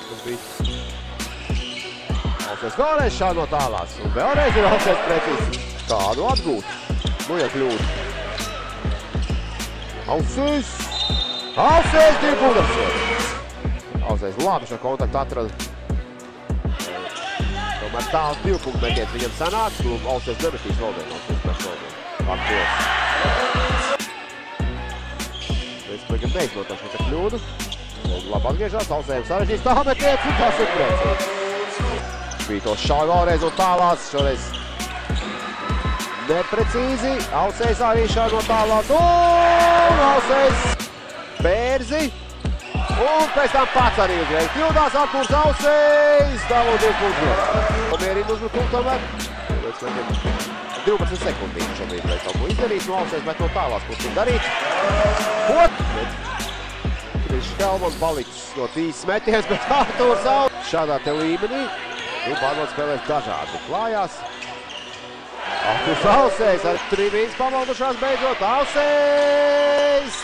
Tas bija. Ausēs vēlreiz šā no tālās. Un vēlreiz ir Ausēs precīzi. Kādu atgūt. Nu, ja kļūda. Ausēs! Ausēs 2 punktus! Ausēs labi šo kontaktu atrada. Tomēr tāls 2 punktu metiens viņam sanāks. Ausēs demetīs vēl vienu. Aktuos. Vēstpēkam neiznotas šo kļūdu. Labi atgriežās, Ausējiem sarežģīs tā metiens un tas ir precīzi. Švītos šā vēlreiz un tālās. Šoreiz neprecīzi. Ausējs arī šā no tālās. Un Ausējs Bērzi. Un pēc tam pats arī uzreiz kļūdās. Artūrs Ausējs. Dalo 2 punktus. Mierīgi uzbrukumu tomēr. 12 sekundīši šobrīd vai kaut ko izdarīs. No Ausējs met no tālās, ko tur darīt. Ko? Helmons palicis ļoti īsts metiens, bet Artūrs Ausējs šādā te līmenī. Pārbaudas spēlēs dažādi klājās. Artūrs Ausējs ar trivīns pamaldušās beidzot. Ausējs!